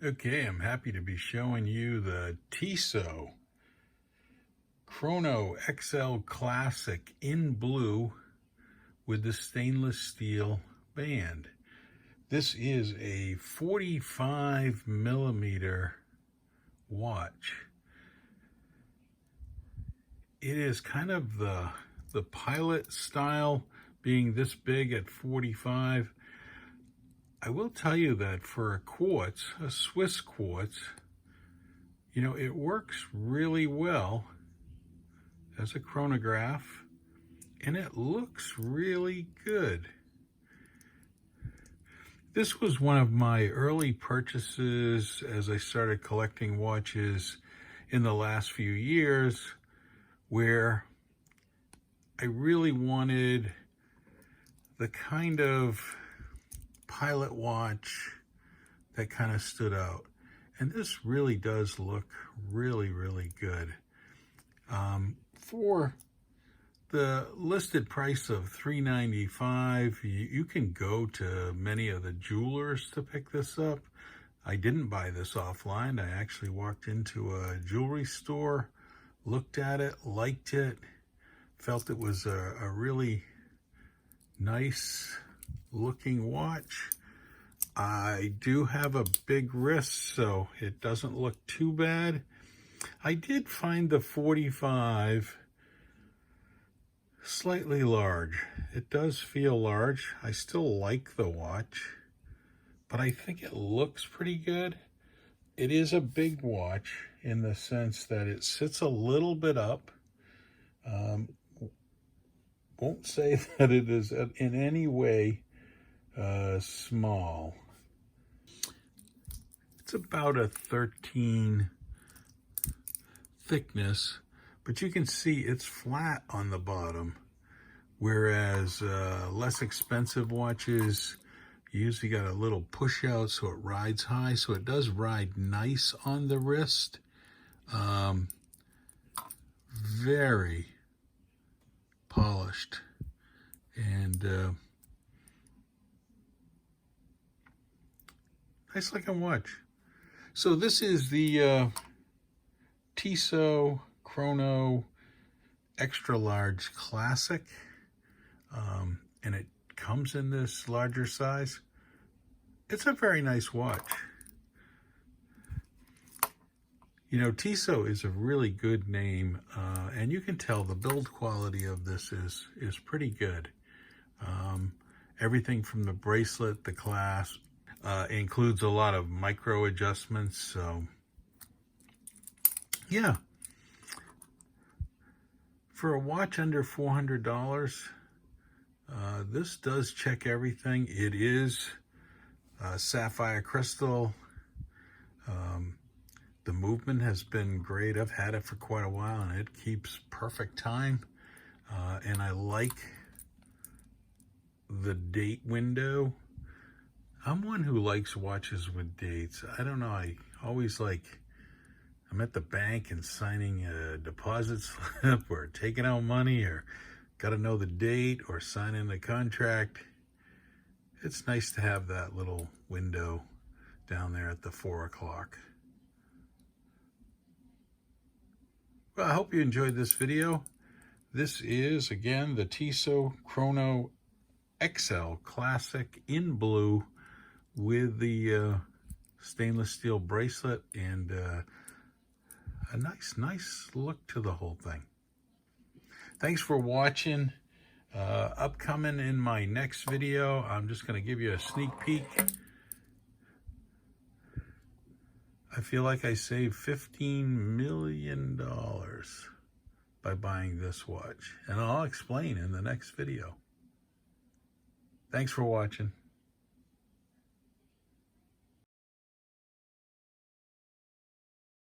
Okay, I'm happy to be showing you the Tissot Chrono XL Classic in blue with the stainless steel band. This is a 45 millimeter watch. It is kind of the pilot style, being this big at 45. I will tell you that for a quartz, a Swiss quartz, it works really well as a chronograph, and it looks really good. This was one of my early purchases as I started collecting watches in the last few years, where I really wanted the kind of pilot watch that kind of stood out. And this really does look really, really good. For the listed price of $395, you can go to many of the jewelers to pick this up. I didn't buy this offline. I actually walked into a jewelry store, looked at it, liked it, felt it was a really nice looking watch. I do have a big wrist, so it doesn't look too bad. I did find the 45 slightly large. It does feel large. I still like the watch, but I think it looks pretty good. It is a big watch in the sense that it sits a little bit up. Won't say that it is in any way small. It's about a 13 thickness, but you can see it's flat on the bottom, whereas less expensive watches usually got a little push out so it rides high, so it does ride nice on the wrist. Very polished, and nice looking watch. So this is the Tissot Chrono Extra Large Classic, and it comes in this larger size. It's a very nice watch. Tissot is a really good name, and you can tell the build quality of this is pretty good. Everything from the bracelet, the clasp, includes a lot of micro adjustments, so yeah. For a watch under $400, this does check everything. It is sapphire crystal. The movement has been great. I've had it for quite a while, and it keeps perfect time. And I like the date window. I'm one who likes watches with dates. I don't know, I always I'm at the bank and signing a deposit slip or taking out money, or got to know the date, or signing the contract. It's nice to have that little window down there at the 4 o'clock. Well, I hope you enjoyed this video. This is, again, the Tissot Chrono XL Classic in blue with the stainless steel bracelet, and a nice look to the whole thing. Thanks for watching. Upcoming in my next video, I'm just going to give you a sneak peek. I feel like I saved $15 million by buying this watch, and I'll explain in the next video. Thanks for watching.